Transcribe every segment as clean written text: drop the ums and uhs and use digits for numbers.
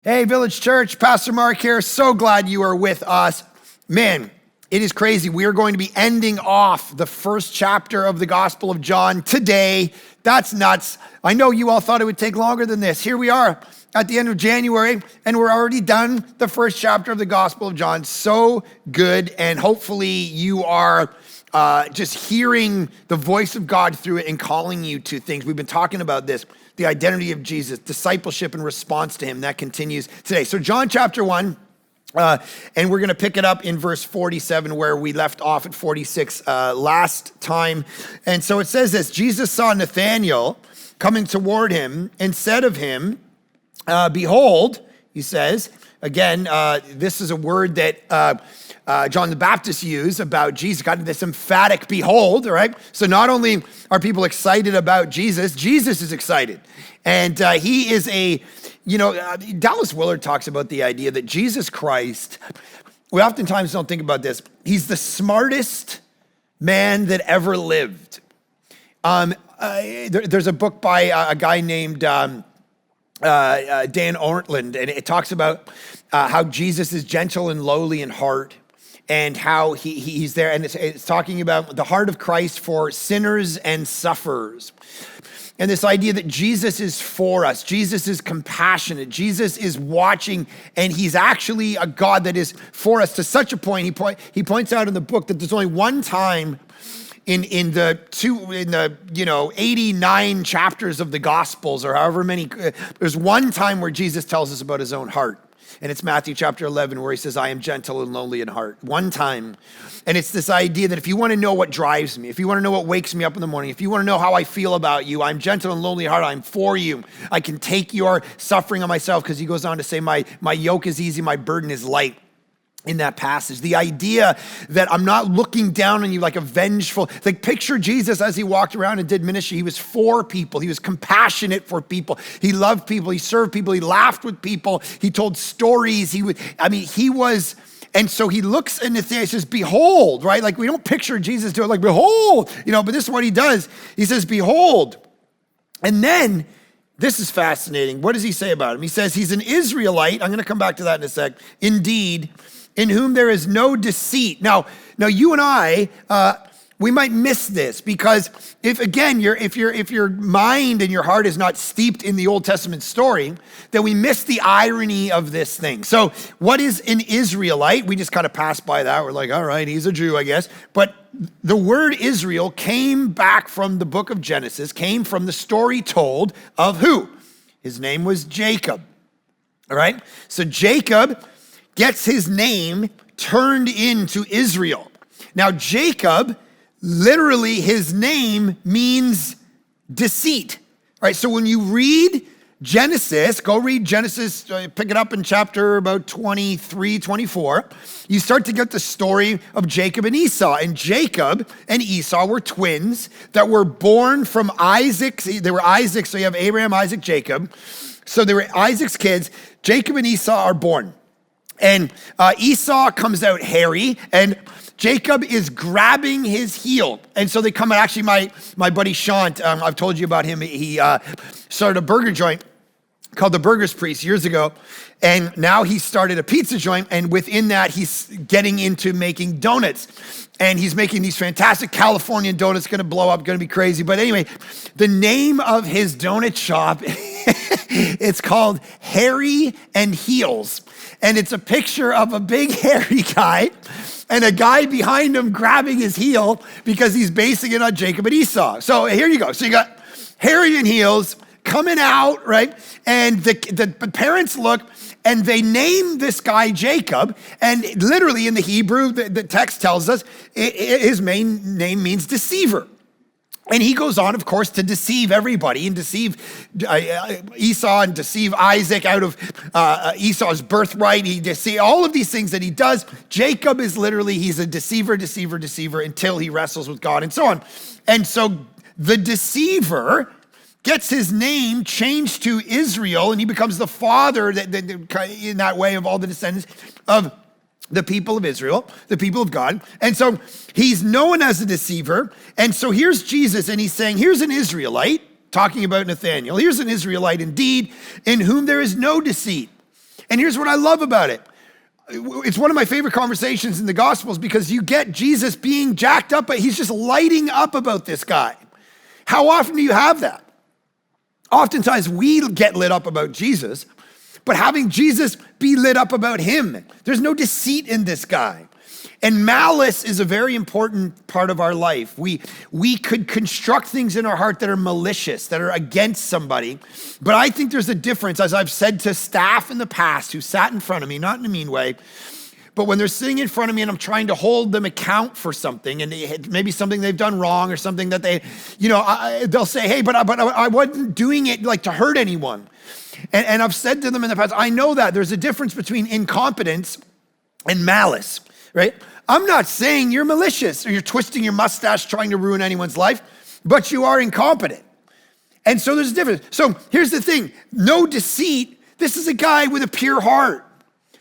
Hey, Village Church, Pastor Mark here. So glad you are with us. Man, it is crazy. We are going to be ending off the first chapter of the Gospel of John today. That's nuts. I know you all thought it would take longer than this. Here we are at the end of January, and we're already done the first chapter of the Gospel of John. So good, and hopefully you are just hearing the voice of God through it and calling you to things. We've been talking about this, the identity of Jesus, discipleship and response to him. That continues today. So John chapter 1, and we're going to pick it up in verse 47 where we left off at 46 last time. And so it says this: Jesus saw Nathanael coming toward him and said of him, behold, he says, again, this is a word that John the Baptist used about Jesus, got this emphatic behold, all right? So not only are people excited about Jesus, Jesus is excited. And he is Dallas Willard talks about the idea that Jesus Christ, we oftentimes don't think about this, he's the smartest man that ever lived. There's a book by a guy named Dan Ortlund, and it talks about how Jesus is gentle and lowly in heart, and how he's there, and it's talking about the heart of Christ for sinners and sufferers. And this idea that Jesus is for us, Jesus is compassionate, Jesus is watching, and he's actually a God that is for us to such a point. He points out in the book that there's only one time in the 89 chapters of the Gospels, or however many, there's one time where Jesus tells us about his own heart. And it's Matthew chapter 11 where he says, I am gentle and lowly in heart. One time. And it's this idea that if you want to know what drives me, if you want to know what wakes me up in the morning, if you want to know how I feel about you, I'm gentle and lowly in heart. I'm for you. I can take your suffering on myself, because he goes on to say, my yoke is easy, my burden is light. In that passage, the idea that I'm not looking down on you like a vengeful, like picture Jesus as he walked around and did ministry. He was for people. He was compassionate for people. He loved people. He served people. He laughed with people. He told stories. And so he looks and Nathanael says, behold, right? Like we don't picture Jesus doing like, behold, but this is what he does. He says, behold. And then this is fascinating. What does he say about him? He says, he's an Israelite. I'm going to come back to that in a sec. Indeed, in whom there is no deceit. Now you and I, we might miss this, because if your mind and your heart is not steeped in the Old Testament story, then we miss the irony of this thing. So what is an Israelite? We just kind of pass by that. We're like, all right, he's a Jew, I guess. But the word Israel came back from the book of Genesis, came from the story told of who? His name was Jacob. All right? So Jacob gets his name turned into Israel. Now, Jacob, literally his name means deceit, right? So when you read Genesis, go read Genesis, pick it up in chapter about 23, 24, you start to get the story of Jacob and Esau. And Jacob and Esau were twins that were born from Isaac. They were Isaac, so you have Abraham, Isaac, Jacob. So they were Isaac's kids. Jacob and Esau are born. And Esau comes out hairy, and Jacob is grabbing his heel. And so they come out. Actually, my buddy Sean, I've told you about him. He started a burger joint called the Burgers Priest years ago. And now he started a pizza joint. And within that, he's getting into making donuts. And he's making these fantastic Californian donuts, going to blow up, going to be crazy. But anyway, the name of his donut shop, it's called Harry and Heels. And it's a picture of a big hairy guy and a guy behind him grabbing his heel, because he's basing it on Jacob and Esau. So here you go. So you got Harry and Heels coming out, right? And the parents look and they name this guy Jacob. And literally in the Hebrew, the text tells us his main name means deceiver. And he goes on, of course, to deceive everybody and deceive Esau and deceive Isaac out of Esau's birthright. He deceives all of these things that he does. Jacob is literally, he's a deceiver until he wrestles with God and so on. And so the deceiver gets his name changed to Israel, and he becomes the father in that way of all the descendants of the people of Israel, the people of God. And so he's known as a deceiver. And so here's Jesus, and he's saying, here's an Israelite, talking about Nathanael. Here's an Israelite indeed, in whom there is no deceit. And here's what I love about it. It's one of my favorite conversations in the Gospels because you get Jesus being jacked up, but he's just lighting up about this guy. How often do you have that? Oftentimes we get lit up about Jesus, but having Jesus be lit up about him. There's no deceit in this guy. And malice is a very important part of our life. We could construct things in our heart that are malicious, that are against somebody. But I think there's a difference, as I've said to staff in the past who sat in front of me, not in a mean way, but when they're sitting in front of me and I'm trying to hold them account for something, and maybe something they've done wrong or something that they, they'll say, hey, but I wasn't doing it like to hurt anyone. And I've said to them in the past, I know that there's a difference between incompetence and malice, right? I'm not saying you're malicious or you're twisting your mustache trying to ruin anyone's life, but you are incompetent. And so there's a difference. So here's the thing, no deceit. This is a guy with a pure heart.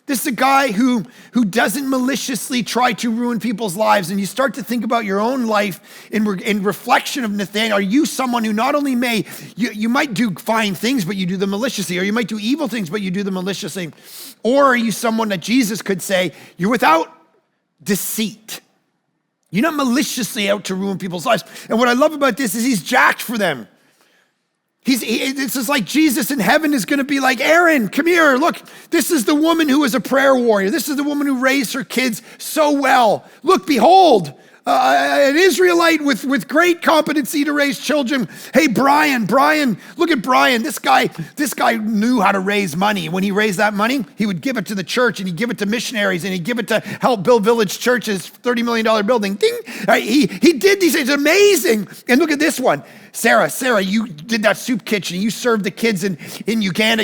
This is a guy who doesn't maliciously try to ruin people's lives. And you start to think about your own life in reflection of Nathanael. Are you someone who not only you might do fine things, but you do them maliciously, or you might do evil things, but you do them maliciously? Or are you someone that Jesus could say, you're without deceit? You're not maliciously out to ruin people's lives. And what I love about this is he's jacked for them. It's just like Jesus in heaven is going to be like, Aaron, come here. Look, this is the woman who was a prayer warrior. This is the woman who raised her kids so well. Look, behold, an Israelite with great competency to raise children. Hey, Brian, look at Brian. This guy knew how to raise money. When he raised that money, he would give it to the church and he'd give it to missionaries and he'd give it to help build village churches, $30 million building. Ding. He did these things, amazing. And look at this one. Sarah, you did that soup kitchen. You served the kids in Uganda.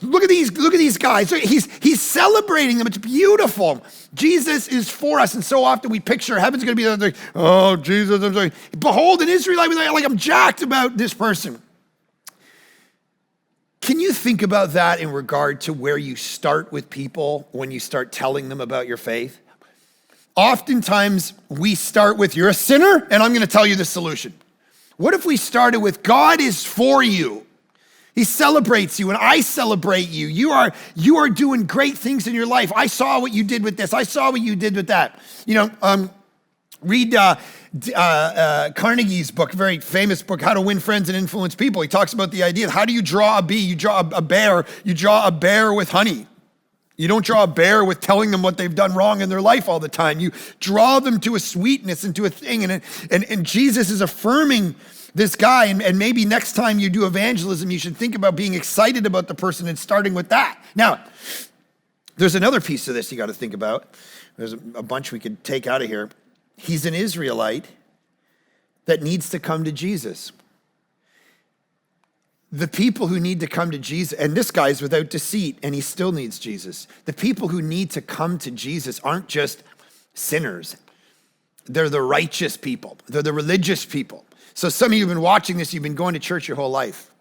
Look at these guys. He's celebrating them. It's beautiful. Jesus is for us. And so often we picture heaven's going to be like, oh, Jesus, I'm sorry. Behold, an Israelite, like I'm jacked about this person. Can you think about that in regard to where you start with people when you start telling them about your faith? Oftentimes we start with, you're a sinner, and I'm going to tell you the solution. What if we started with, God is for you? He celebrates you and I celebrate you. You are doing great things in your life. I saw what you did with this. I saw what you did with that. Read Carnegie's book, a very famous book, How to Win Friends and Influence People. He talks about the idea of how do you draw a bee? You draw a bear. You draw a bear with honey. You don't draw a bear with telling them what they've done wrong in their life all the time. You draw them to a sweetness and to a thing. And Jesus is affirming this guy. And maybe next time you do evangelism, you should think about being excited about the person and starting with that. Now, there's another piece of this you got to think about. There's a bunch we could take out of here. He's an Israelite that needs to come to Jesus. The people who need to come to Jesus, and this guy's without deceit, and he still needs Jesus. The people who need to come to Jesus aren't just sinners. They're the righteous people. They're the religious people. So some of you have been watching this, you've been going to church your whole life.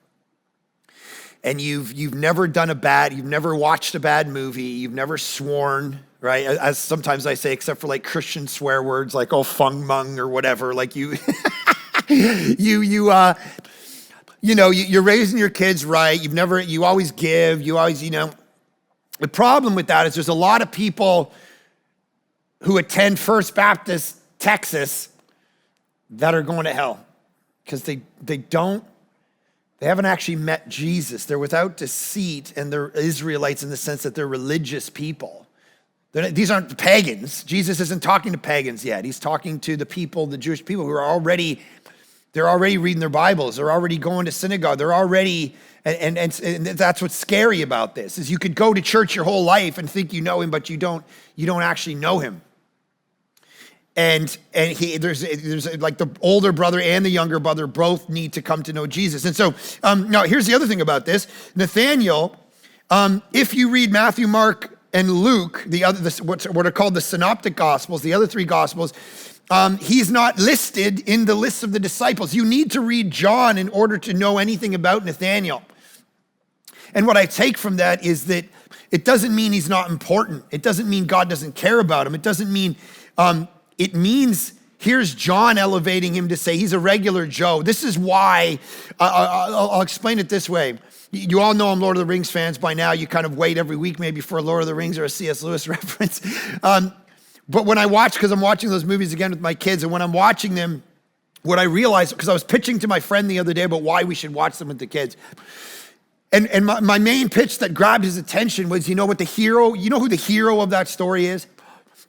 And you've never you've never watched a bad movie, you've never sworn, right? As sometimes I say, except for like Christian swear words like, oh, fung mung or whatever, like you're raising your kids right. You always give, the problem with that is there's a lot of people who attend First Baptist Texas that are going to hell because they haven't actually met Jesus. They're without deceit and they're Israelites in the sense that they're religious people. These aren't pagans. Jesus isn't talking to pagans yet. He's talking to the people, the Jewish people who are they're already reading their Bibles. They're already going to synagogue. They're already, and that's what's scary about this, is you could go to church your whole life and think you know him, but you don't actually know him. And there's like the older brother and the younger brother both need to come to know Jesus. And so now here's the other thing about this. Nathanael, if you read Matthew, Mark, and Luke, what are called the synoptic gospels, the other three gospels, he's not listed in the list of the disciples. You need to read John in order to know anything about Nathanael. And what I take from that is that it doesn't mean he's not important. It doesn't mean God doesn't care about him. It doesn't mean, it means here's John elevating him to say he's a regular Joe. This is why, I'll explain it this way. You all know I'm Lord of the Rings fans by now. You kind of wait every week maybe for a Lord of the Rings or a C.S. Lewis reference. But when I watch, because I'm watching those movies again with my kids, and when I'm watching them, what I realized, because I was pitching to my friend the other day about why we should watch them with the kids. And my main pitch that grabbed his attention was, you know who the hero of that story is?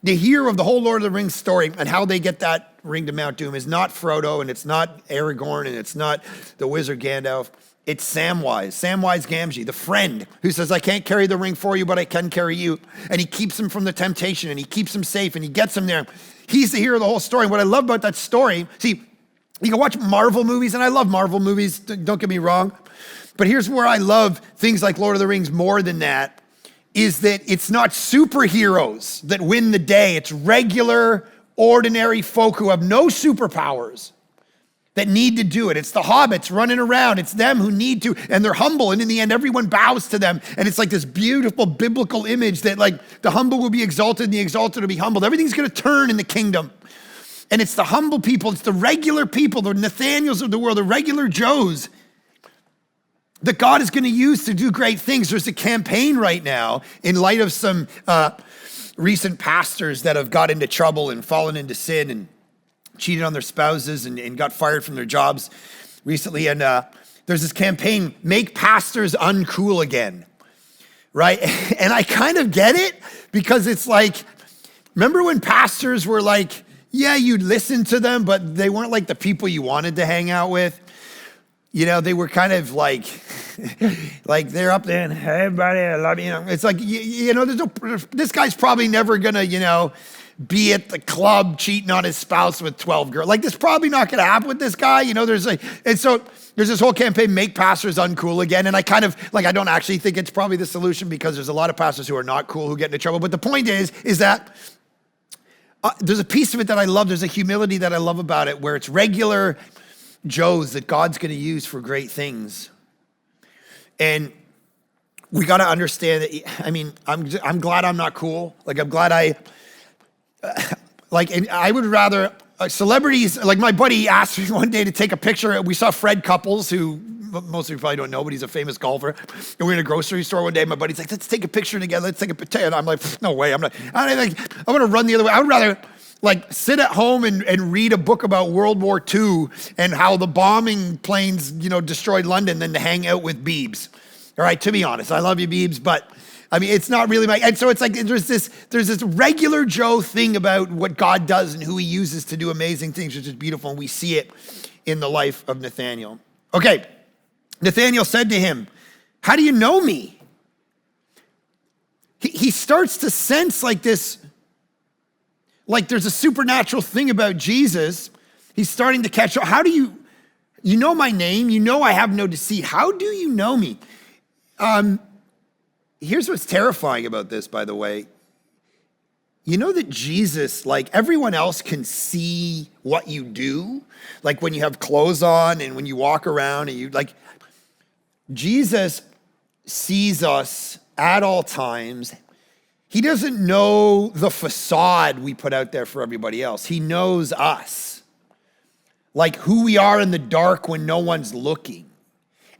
The hero of the whole Lord of the Rings story and how they get that ring to Mount Doom is not Frodo, and it's not Aragorn, and it's not the wizard Gandalf. It's Samwise Gamgee, the friend who says, I can't carry the ring for you, but I can carry you. And he keeps him from the temptation, and he keeps him safe, and he gets him there. He's the hero of the whole story. What I love about that story, see, you can watch Marvel movies, and I love Marvel movies, don't get me wrong. But here's where I love things like Lord of the Rings more than that, is that it's not superheroes that win the day. It's regular, ordinary folk who have no superpowers that need to do it. It's the hobbits running around. It's them who need to, and they're humble. And in the end, everyone bows to them. And it's like this beautiful biblical image that like the humble will be exalted and the exalted will be humbled. Everything's going to turn in the kingdom. And it's the humble people. It's the regular people, the Nathaniels of the world, the regular Joes that God is going to use to do great things. There's a campaign right now in light of some recent pastors that have got into trouble and fallen into sin and cheated on their spouses and got fired from their jobs recently. And there's this campaign, Make Pastors Uncool Again, right? And I kind of get it, because it's like, remember when pastors were like, yeah, you'd listen to them, but they weren't like the people you wanted to hang out with. You know, they were kind of like, like they're up there and, hey, everybody, I love you. It's like, this guy's probably never gonna, be at the club cheating on his spouse with 12 girls. Like, this is probably not gonna happen with this guy. And so there's this whole campaign, Make Pastors Uncool Again. And I kind of, I don't actually think it's probably the solution, because there's a lot of pastors who are not cool who get into trouble. But the point is that there's a piece of it that I love. There's a humility that I love about it, where it's regular Joes that God's going to use for great things. And we got to understand that, I'm glad I'm not cool. I'm glad and I would rather, celebrities, like my buddy asked me one day to take a picture. We saw Fred Couples, who most of you probably don't know, but he's a famous golfer. And we were in a grocery store one day. My buddy's like, let's take a picture together. Let's take a picture. And I'm like, no way. I'm going to run the other way. I would rather sit at home and read a book about World War II and how the bombing planes, destroyed London than to hang out with Biebs. All right, to be honest, I love you, Biebs, but it's not really and so it's like there's this regular Joe thing about what God does and who he uses to do amazing things, which is beautiful, and we see it in the life of Nathaniel. Okay, Nathaniel said to him, how do you know me? He starts to sense this, there's a supernatural thing about Jesus. He's starting to catch on. How do you know my name? You know I have no deceit. How do you know me? Here's what's terrifying about this, by the way. You know that Jesus, everyone else can see what you do, when you have clothes on and when you walk around and Jesus sees us at all times. He doesn't know the facade we put out there for everybody else. He knows us, who we are in the dark when no one's looking.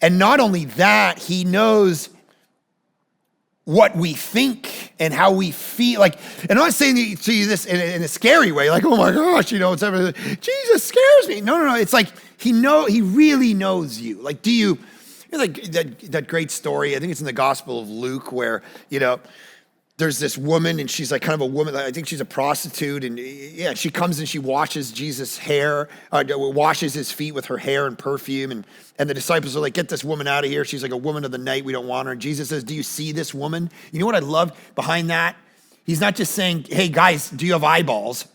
And not only that, he knows what we think and how we feel. And I'm not saying to you this in a scary way, oh my gosh, it's everything. Jesus scares me. No. It's he really knows you. Do you that great story? I think it's in the Gospel of Luke where, there's this woman and she's kind of a woman. I think she's a prostitute. And yeah, she comes and she washes Jesus' hair, washes his feet with her hair and perfume. And the disciples are like, get this woman out of here. She's like a woman of the night. We don't want her. And Jesus says, do you see this woman? You know what I love behind that? He's not just saying, hey guys, do you have eyeballs?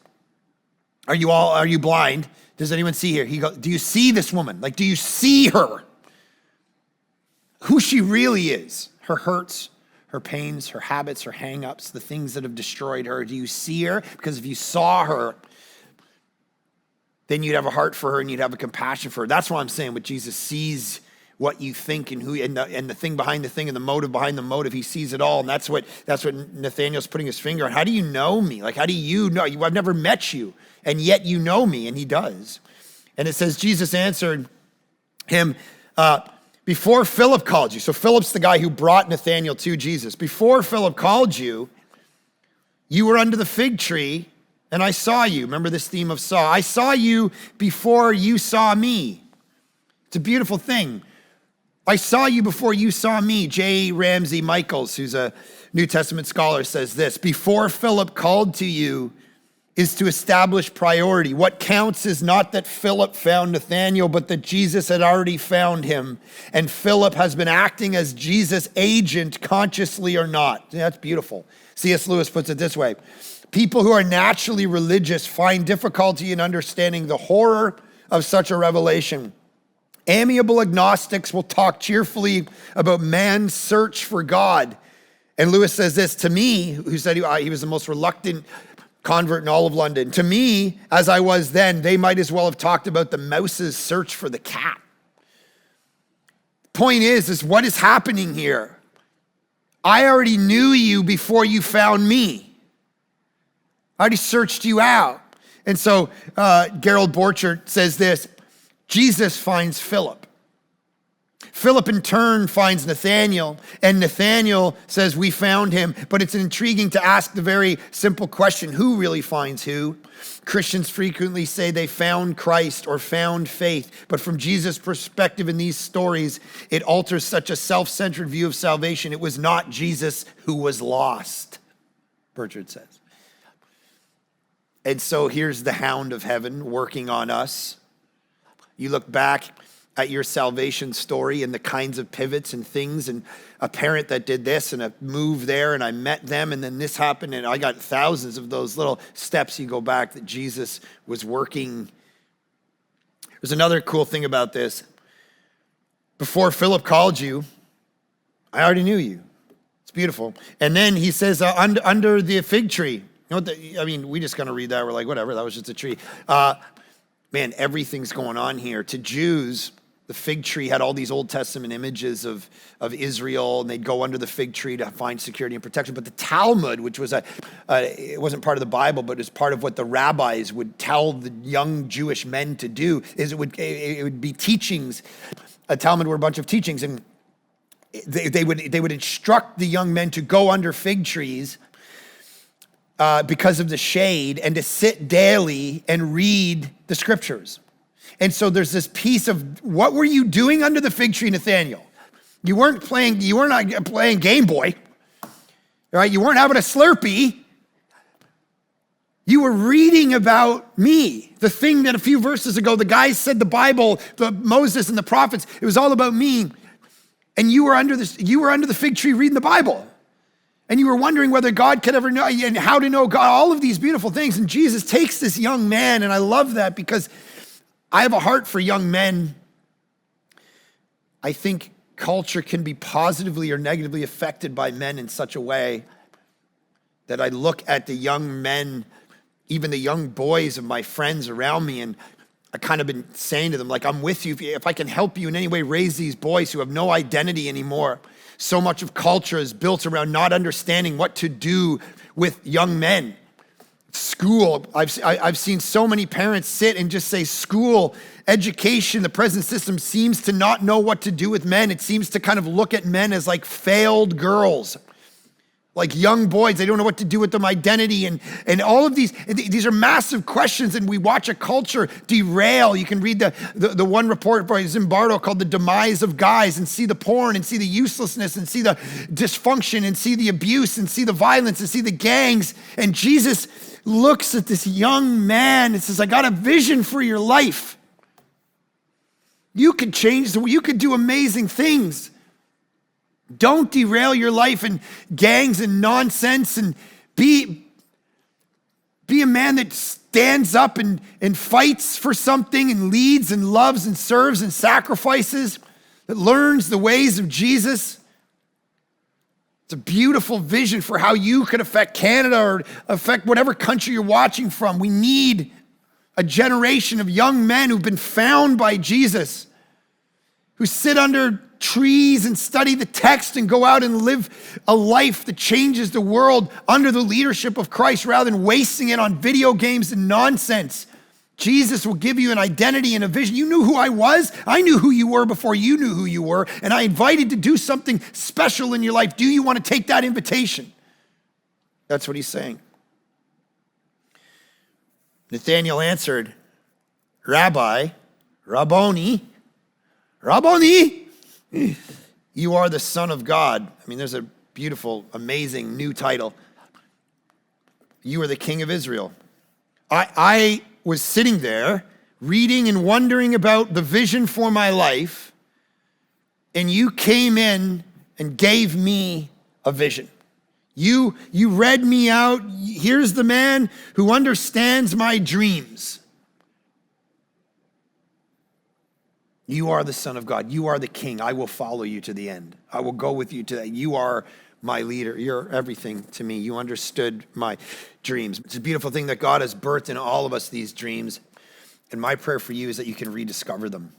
Are you blind? Does anyone see here? He goes, do you see this woman? Do you see her? Who she really is, her hurts, her pains, her habits, her hang-ups, the things that have destroyed her. Do you see her? Because if you saw her, then you'd have a heart for her and you'd have a compassion for her. That's what I'm saying. What Jesus sees what you think and who and the thing behind the thing and the motive behind the motive. He sees it all, and that's what Nathanael's putting his finger on. How do you know me? Like, how do you know? I've never met you, and yet you know me, and he does. And it says, Jesus answered him, before Philip called you. So Philip's the guy who brought Nathanael to Jesus. Before Philip called you, you were under the fig tree, and I saw you. Remember this theme of saw. I saw you before you saw me. It's a beautiful thing. I saw you before you saw me. J. Ramsey Michaels, who's a New Testament scholar, says this: before Philip called to you is to establish priority. What counts is not that Philip found Nathanael, but that Jesus had already found him. And Philip has been acting as Jesus' agent, consciously or not. That's beautiful. C.S. Lewis puts it this way: people who are naturally religious find difficulty in understanding the horror of such a revelation. Amiable agnostics will talk cheerfully about man's search for God. And Lewis says this, to me, who said he was the most reluctant convert in all of London, to me, as I was then, they might as well have talked about the mouse's search for the cat. Point is what is happening here? I already knew you before you found me. I already searched you out. And so Gerald Borchert says this: Jesus finds Philip. Philip in turn finds Nathanael, and Nathanael says, we found him. But it's intriguing to ask the very simple question, who really finds who? Christians frequently say they found Christ or found faith, but from Jesus' perspective in these stories, it alters such a self-centered view of salvation. It was not Jesus who was lost, Burchard says. And so here's the hound of heaven working on us. You look back at your salvation story and the kinds of pivots and things, and a parent that did this and a move there, and I met them, and then this happened, and I got thousands of those little steps you go back that Jesus was working. There's another cool thing about this. Before Philip called you, I already knew you. It's beautiful. And then he says, under the fig tree. You know we just kind of read that. We're like, whatever, that was just a tree. Man, everything's going on here. To Jews, the fig tree had all these Old Testament images of Israel, and they'd go under the fig tree to find security and protection. But the Talmud, which was it wasn't part of the Bible, but it's part of what the rabbis would tell the young Jewish men to do, is it would be teachings. A Talmud were a bunch of teachings, and they would instruct the young men to go under fig trees because of the shade, and to sit daily and read the scriptures. And so there's this piece of, what were you doing under the fig tree, Nathanael? You weren't playing Game Boy, right? You weren't having a Slurpee. You were reading about me. The thing that a few verses ago, the guys said the Bible, Moses and the prophets, it was all about me. And you were under the fig tree reading the Bible. And you were wondering whether God could ever know, and how to know God, all of these beautiful things. And Jesus takes this young man, and I love that because I have a heart for young men. I think culture can be positively or negatively affected by men in such a way that I look at the young men, even the young boys of my friends around me, and I kind of been saying to them, like, I'm with you. If I can help you in any way raise these boys who have no identity anymore. So much of culture is built around not understanding what to do with young men. School, I've seen so many parents sit and just say school, education, the present system seems to not know what to do with men. It seems to kind of look at men as like failed girls, like young boys. They don't know what to do with them, identity, and all of these are massive questions, and we watch a culture derail. You can read the one report by Zimbardo called The Demise of Guys, and see the porn, and see the uselessness, and see the dysfunction, and see the abuse, and see the violence, and see the gangs. And Jesus looks at this young man and says, I got a vision for your life. You could you could do amazing things. Don't derail your life in gangs and nonsense, and be a man that stands up and fights for something and leads and loves and serves and sacrifices, that learns the ways of Jesus. It's a beautiful vision for how you could affect Canada or affect whatever country you're watching from. We need a generation of young men who've been found by Jesus who sit under trees and study the text and go out and live a life that changes the world under the leadership of Christ rather than wasting it on video games and nonsense. Jesus will give you an identity and a vision. You knew who I was. I knew who you were before you knew who you were, and I invited to do something special in your life. Do you want to take that invitation? That's what he's saying. Nathanael answered, Rabbi, Rabboni, you are the Son of God. I mean, there's a beautiful, amazing new title. You are the King of Israel. I was sitting there reading and wondering about the vision for my life, and you came in and gave me a vision. You read me out. Here's the man who understands my dreams. You are the Son of God. You are the King. I will follow you to the end. I will go with you to that. You are my leader. You're everything to me. You understood my dreams. It's a beautiful thing that God has birthed in all of us these dreams. And my prayer for you is that you can rediscover them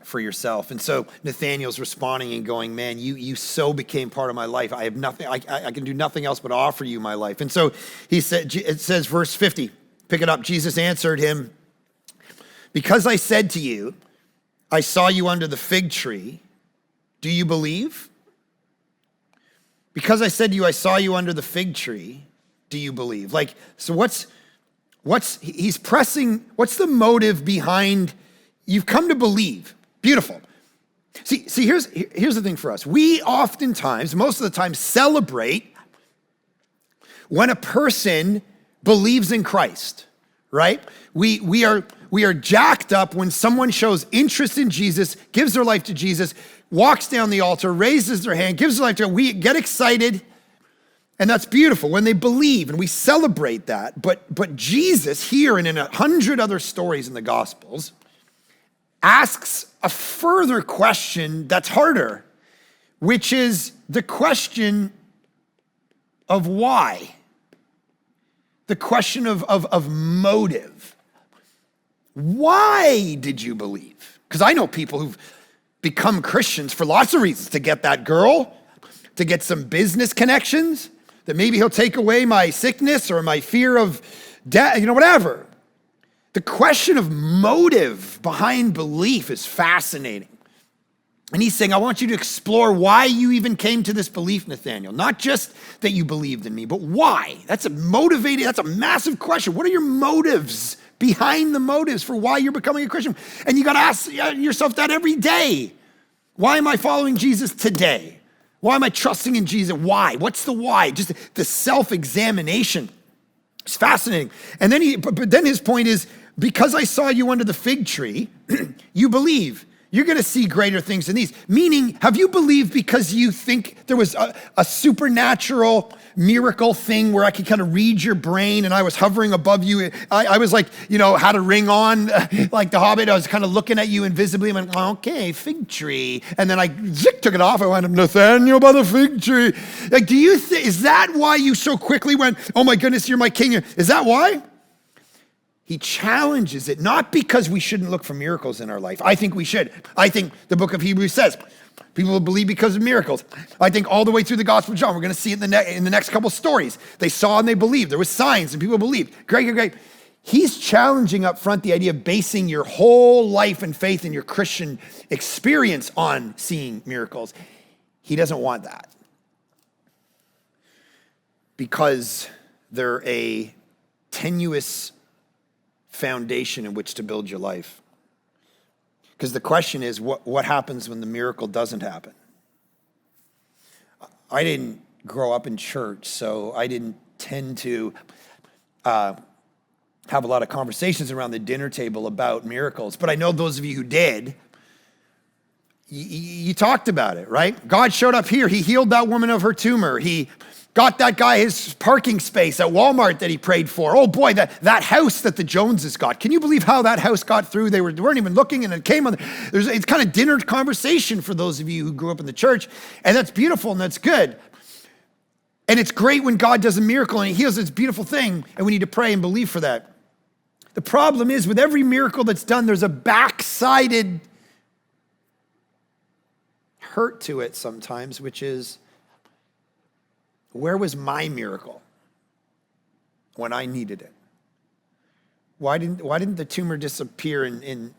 for yourself. And so Nathanael's responding and going, man, you so became part of my life. I have nothing, I can do nothing else but offer you my life. And so he said, it says verse 50, pick it up. Jesus answered him, because I said to you, I saw you under the fig tree. Do you believe? Because I said to you, I saw you under the fig tree. Do you believe? Like, so he's pressing, what's the motive behind, you've come to believe. Beautiful. See, here's the thing for us. We oftentimes, most of the time, celebrate when a person believes in Christ, right? We are jacked up when someone shows interest in Jesus, gives their life to Jesus, walks down the altar, raises their hand, gives their life to him. We get excited, and that's beautiful when they believe, and we celebrate that. But Jesus here and in 100 other stories in the Gospels asks a further question that's harder, which is the question of why. The question of motive. Why did you believe? Because I know people who've become Christians for lots of reasons. To get that girl, to get some business connections, that maybe he'll take away my sickness or my fear of death, whatever. The question of motive behind belief is fascinating. And he's saying, I want you to explore why you even came to this belief, Nathanael. Not just that you believed in me, but why? That's a massive question. What are your motives behind the motives for why you're becoming a Christian? And you got to ask yourself that every day. Why am I following Jesus today? Why am I trusting in Jesus? Why? What's the why? Just the self-examination. It's fascinating. And then his point is, because I saw you under the fig tree, you believe. You're going to see greater things than these. Meaning, have you believed because you think there was a supernatural miracle thing where I could kind of read your brain and I was hovering above you? I was like, had a ring on like the Hobbit. I was kind of looking at you invisibly and went, okay, fig tree. And then I took it off. I went, Nathanael by the fig tree. Like, is that why you so quickly went, oh my goodness, you're my king? Is that why? He challenges it, not because we shouldn't look for miracles in our life. I think we should. I think the book of Hebrews says people will believe because of miracles. I think all the way through the Gospel of John, we're going to see it in the next couple stories. They saw and they believed. There was signs and people believed. Great. He's challenging up front the idea of basing your whole life and faith in your Christian experience on seeing miracles. He doesn't want that because they're a tenuous foundation in which to build your life. Because the question is, what happens when the miracle doesn't happen? I didn't grow up in church, so I didn't tend to have a lot of conversations around the dinner table about miracles. But I know those of you who did, you talked about it, right? God showed up here. He healed that woman of her tumor. He got that guy his parking space at Walmart that he prayed for. Oh boy, that house that the Joneses got. Can you believe how that house got through? They weren't even looking and it came on. It's kind of dinner conversation for those of you who grew up in the church. And that's beautiful and that's good. And it's great when God does a miracle and he heals. It's a beautiful thing. And we need to pray and believe for that. The problem is with every miracle that's done, there's a backsided hurt to it sometimes, which is, where was my miracle when I needed it? Why didn't the tumor disappear in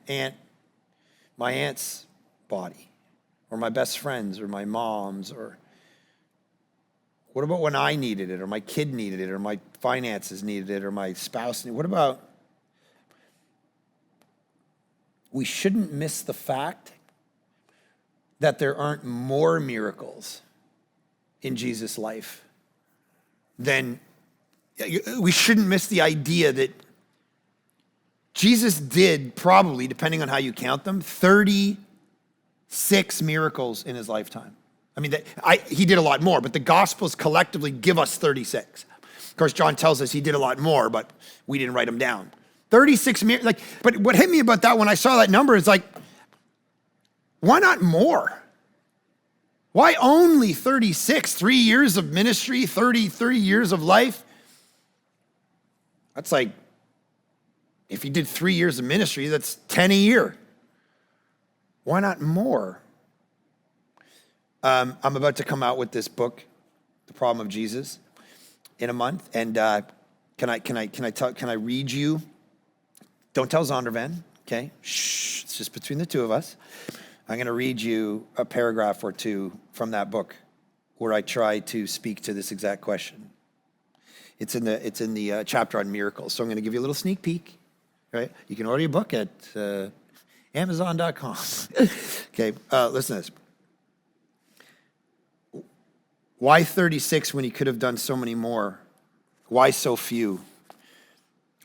my aunt's body, or my best friend's, or my mom's? Or what about when I needed it, or my kid needed it, or my finances needed it, or my spouse needed it? What about, we shouldn't miss the fact that there aren't more miracles in Jesus' life than, we shouldn't miss the idea that Jesus did probably, depending on how you count them, 36 miracles in his lifetime. I mean, he did a lot more, but the Gospels collectively give us 36. Of course, John tells us he did a lot more, but we didn't write them down. 36 miracles. But what hit me about that when I saw that number is like, why not more? Why only 36? 3 years of ministry, 30 years of life? That's like, if you did 3 years of ministry, that's 10 a year. Why not more? I'm about to come out with this book, The Problem of Jesus, in a month. And can I read you? Don't tell Zondervan, okay? Shh, it's just between the two of us. I'm going to read you a paragraph or two from that book where I try to speak to this exact question. It's in the chapter on miracles. So I'm going to give you a little sneak peek, right? You can order your book at Amazon.com. Okay, listen to this. Why 36 when he could have done so many more? Why so few?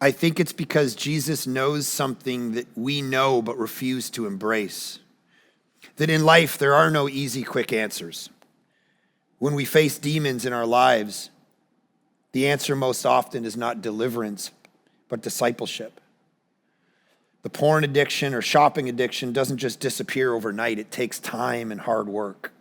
I think it's because Jesus knows something that we know but refuse to embrace. That in life, there are no easy, quick answers. When we face demons in our lives, the answer most often is not deliverance, but discipleship. The porn addiction or shopping addiction doesn't just disappear overnight. It takes time and hard work.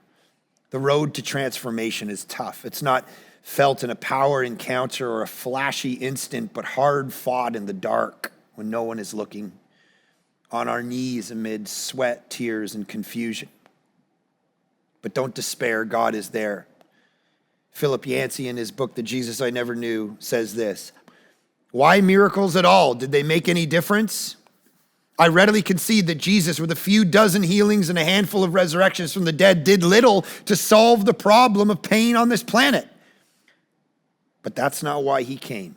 The road to transformation is tough. It's not felt in a power encounter or a flashy instant, but hard fought in the dark when no one is looking, on our knees amid sweat, tears, and confusion. But don't despair, God is there. Philip Yancey, in his book, The Jesus I Never Knew, says this: why miracles at all? Did they make any difference? I readily concede that Jesus, with a few dozen healings and a handful of resurrections from the dead, did little to solve the problem of pain on this planet. But that's not why he came.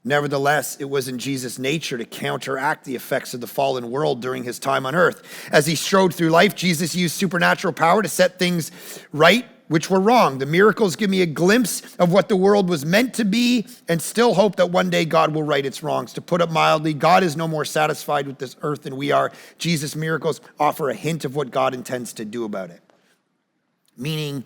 Nevertheless, it was in Jesus' nature to counteract the effects of the fallen world during his time on earth. As he strode through life, Jesus used supernatural power to set things right, which were wrong. The miracles give me a glimpse of what the world was meant to be, and still hope that one day God will right its wrongs. To put it mildly, God is no more satisfied with this earth than we are. Jesus' miracles offer a hint of what God intends to do about it. Meaning,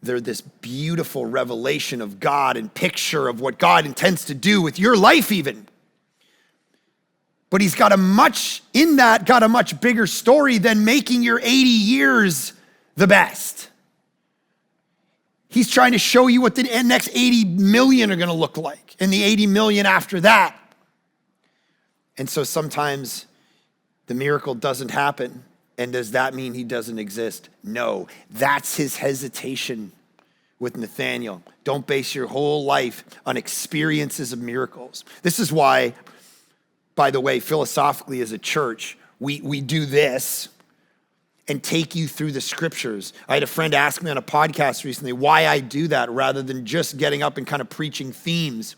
they're this beautiful revelation of God and picture of what God intends to do with your life even. But he's got a much bigger story than making your 80 years the best. He's trying to show you what the next 80 million are going to look like, and the 80 million after that. And so sometimes the miracle doesn't happen. And does that mean he doesn't exist? No, that's his hesitation with Nathanael. Don't base your whole life on experiences of miracles. This is why, by the way, philosophically as a church, we do this and take you through the scriptures. I had a friend ask me on a podcast recently why I do that rather than just getting up and kind of preaching themes.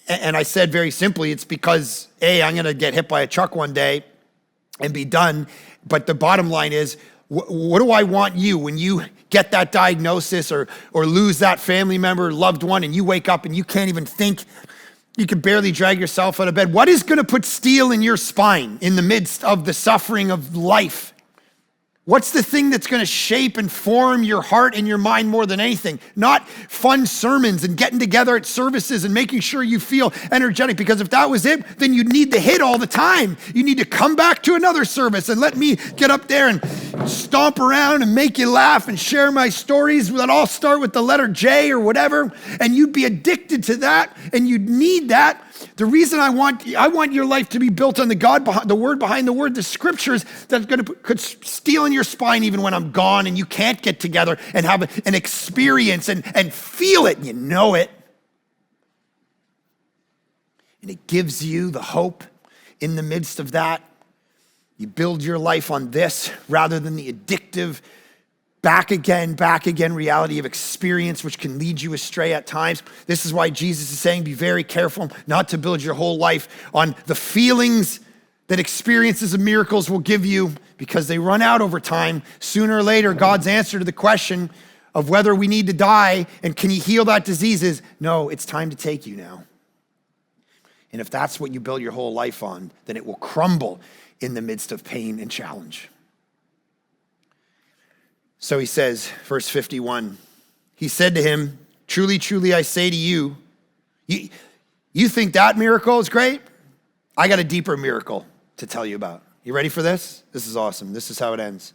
And I said very simply, it's because, A, I'm going to get hit by a truck one day and be done. But the bottom line is, what do I want you when you get that diagnosis or lose that family member, loved one, and you wake up and you can't even think, you can barely drag yourself out of bed? What is going to put steel in your spine in the midst of the suffering of life? What's the thing that's going to shape and form your heart and your mind more than anything? Not fun sermons and getting together at services and making sure you feel energetic, because if that was it, then you'd need the hit all the time. You need to come back to another service and let me get up there and stomp around and make you laugh and share my stories that all start with the letter J or whatever, and you'd be addicted to that and you'd need that. The reason I want your life to be built on the word behind the word, the scriptures that could steal in your spine even when I'm gone and you can't get together and have an experience and feel it and you know it. And it gives you the hope in the midst of that. You build your life on this rather than the addictive back again reality of experience, which can lead you astray at times. This is why Jesus is saying, be very careful not to build your whole life on the feelings that experiences of miracles will give you, because they run out over time. Sooner or later, God's answer to the question of whether we need to die and can he heal that disease is, no, it's time to take you now. And if that's what you build your whole life on, then it will crumble in the midst of pain and challenge. So he says, verse 51, he said to him, truly, truly, I say to you, you think that miracle is great? I got a deeper miracle to tell you about. You ready for this? This is awesome. This is how it ends.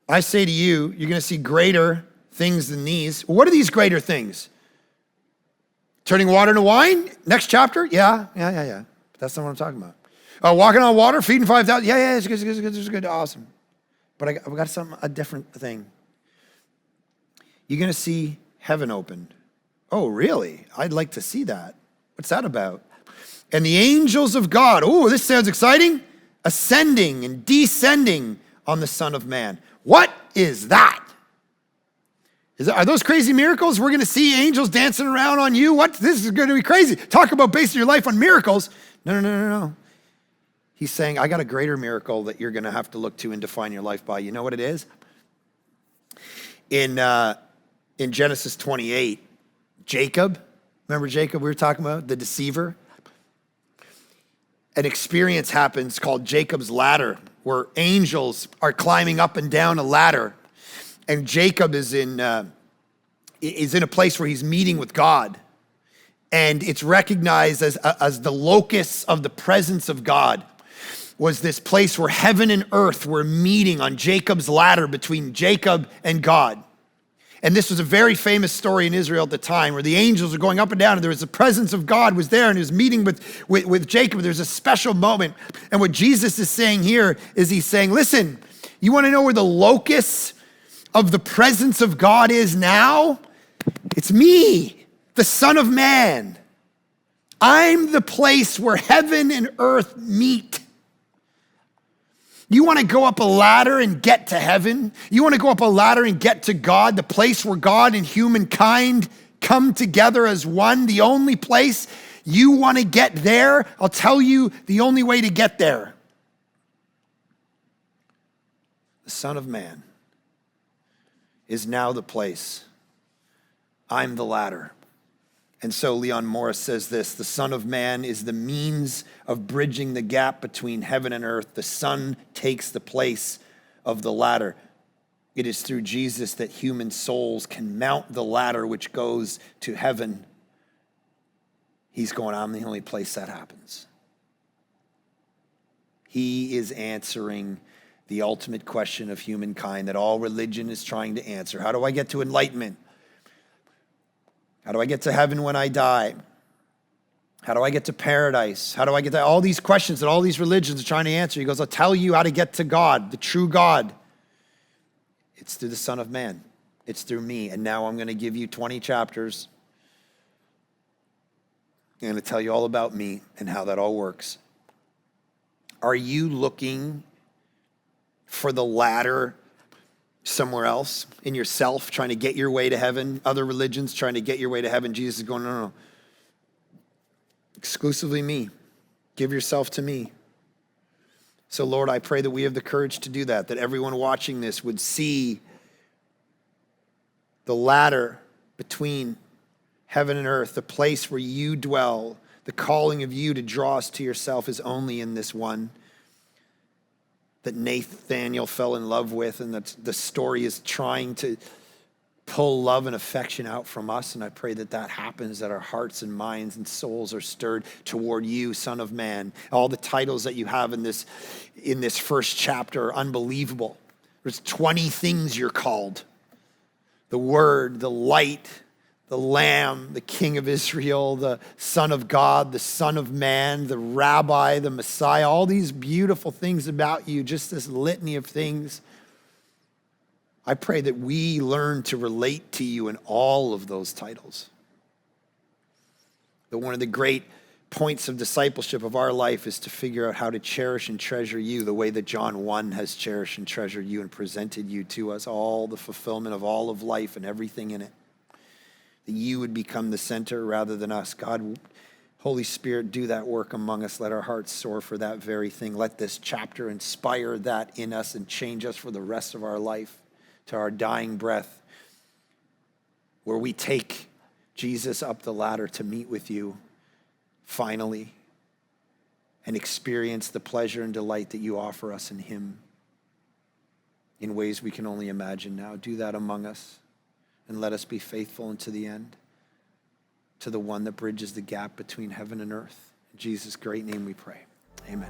I say to you, you're going to see greater things than these. What are these greater things? Turning water into wine? Next chapter? Yeah. But that's not what I'm talking about. Walking on water, feeding 5,000. Yeah, it's good, awesome. But I've got a different thing. You're going to see heaven opened. Oh, really? I'd like to see that. What's that about? And the angels of God, oh, this sounds exciting, ascending and descending on the Son of Man. What is that? Are those crazy miracles? We're going to see angels dancing around on you? What? This is going to be crazy. Talk about basing your life on miracles. No. He's saying, I got a greater miracle that you're going to have to look to and define your life by. You know what it is? In Genesis 28, Jacob, remember Jacob we were talking about, the deceiver? An experience happens called Jacob's ladder, where angels are climbing up and down a ladder. And Jacob is in a place where he's meeting with God. And it's recognized as the locus of the presence of God. Was this place where heaven and earth were meeting on Jacob's ladder between Jacob and God. And this was a very famous story in Israel at the time where the angels were going up and down and there was the presence of God was there and he was meeting with Jacob. There's a special moment. And what Jesus is saying here is he's saying, listen, you want to know where the locus of the presence of God is now? It's me, the Son of Man. I'm the place where heaven and earth meet. You want to go up a ladder and get to heaven? You want to go up a ladder and get to God, the place where God and humankind come together as one, the only place you want to get there? I'll tell you the only way to get there. The Son of Man is now the place. I'm the ladder. And so Leon Morris says this, the Son of Man is the means of bridging the gap between heaven and earth. The Son takes the place of the ladder. It is through Jesus that human souls can mount the ladder which goes to heaven. He's going, I'm the only place that happens. He is answering the ultimate question of humankind that all religion is trying to answer. How do I get to enlightenment? How do I get to heaven when I die? How do I get to paradise? How do I get to all these questions that all these religions are trying to answer? He goes, I'll tell you how to get to God, the true God. It's through the Son of Man. It's through me. And now I'm going to give you 20 chapters. I'm going to tell you all about me and how that all works. Are you looking for the ladder somewhere else in yourself, trying to get your way to heaven? Other religions trying to get your way to heaven. Jesus is going, no. Exclusively me. Give yourself to me. So Lord, I pray that we have the courage to do that everyone watching this would see the ladder between heaven and earth, the place where you dwell, the calling of you to draw us to yourself is only in this one that Nathaniel fell in love with, and that the story is trying to pull love and affection out from us. And I pray that that happens, that our hearts and minds and souls are stirred toward you, Son of Man. All the titles that you have in this first chapter are unbelievable. There's 20 things you're called. The Word, the Light, the Lamb, the King of Israel, the Son of God, the Son of Man, the Rabbi, the Messiah, all these beautiful things about you, just this litany of things. I pray that we learn to relate to you in all of those titles. That one of the great points of discipleship of our life is to figure out how to cherish and treasure you the way that John 1 has cherished and treasured you and presented you to us, all the fulfillment of all of life and everything in it. That you would become the center rather than us. God, Holy Spirit, do that work among us. Let our hearts soar for that very thing. Let this chapter inspire that in us and change us for the rest of our life to our dying breath, where we take Jesus up the ladder to meet with you finally and experience the pleasure and delight that you offer us in him in ways we can only imagine now. Do that among us. And let us be faithful unto the end, to the one that bridges the gap between heaven and earth. In Jesus' great name we pray. Amen.